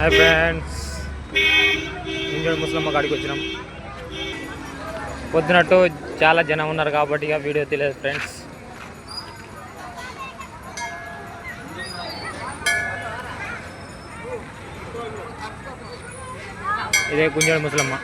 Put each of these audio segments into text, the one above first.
Hi friends, ఇంజోడ్ ముసలమ్మ కాడికి వచ్చినాం. పొద్దునట్టు చాలా జనం ఉన్నారు కాబట్టి ఇక వీడియో తెలియదు ఫ్రెండ్స్. ఇదే గుంజోడ్ ముసలమ్మ.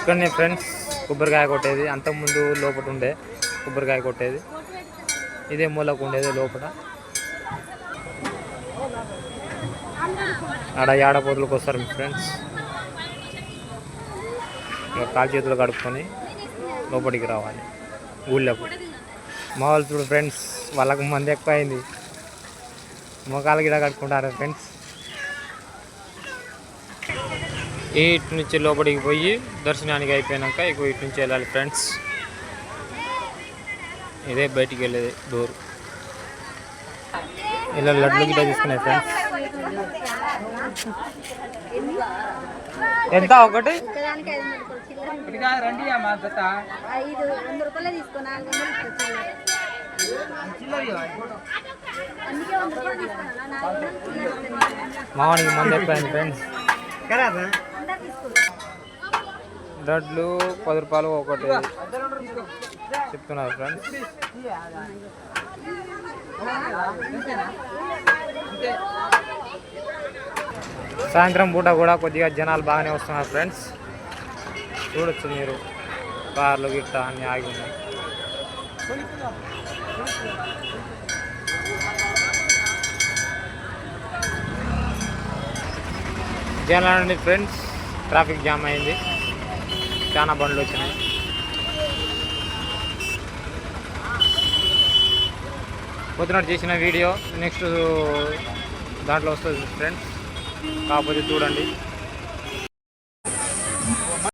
ఇక్కడనే ఫ్రెండ్స్ కొబ్బరికాయ కొట్టేది. అంతకుముందు లోపల ఉండే కొబ్బరికాయ కొట్టేది, ఇదే మూలకు ఉండేది లోపల. ఆడ ఏడపోతులకు వస్తారు ఫ్రెండ్స్. ఇక కాలు చేతులు కడుక్కొని లోపలికి రావాలి ఊళ్ళకు. మా వాళ్ళు చూడు ఫ్రెండ్స్, వాళ్ళకు మంది ఎక్కువ అయింది. మొఖాలు గిడ కట్టుకుంటారు ఫ్రెండ్స్. ఇటు నుంచి లోపలికి పోయి దర్శనానికి అయిపోయాక ఇక ఇటు నుంచి వెళ్ళాలి ఫ్రెండ్స్. ఇదే బయటికి వెళ్ళేది డోర్. ఇలా లడ్లు గిట్ట తీసుకున్నాయి ఫ్రెండ్స్. ఎంత ఒకటి? మావానికి మంది ఎక్కువైంది ఫ్రెండ్స్. లడ్లు 10 రూపాయలు ఒకటి చెప్తున్నారు ఫ్రెండ్స్. సాయంత్రం పూట కూడా కొద్దిగా జనాలు బాగానే వస్తున్నారు ఫ్రెండ్స్. చూడొచ్చు మీరు, కార్లు గిట్ట అన్నీ ఆగి ఉన్నాయి. జనాలండి ఫ్రెండ్స్, ట్రాఫిక్ జామ్ అయింది, చాలా బండ్లు వచ్చినాయి. పొద్దున చేసిన వీడియో నెక్స్ట్ దాంట్లో వస్తుంది ఫ్రెండ్స్, కాకపోతే చూడండి.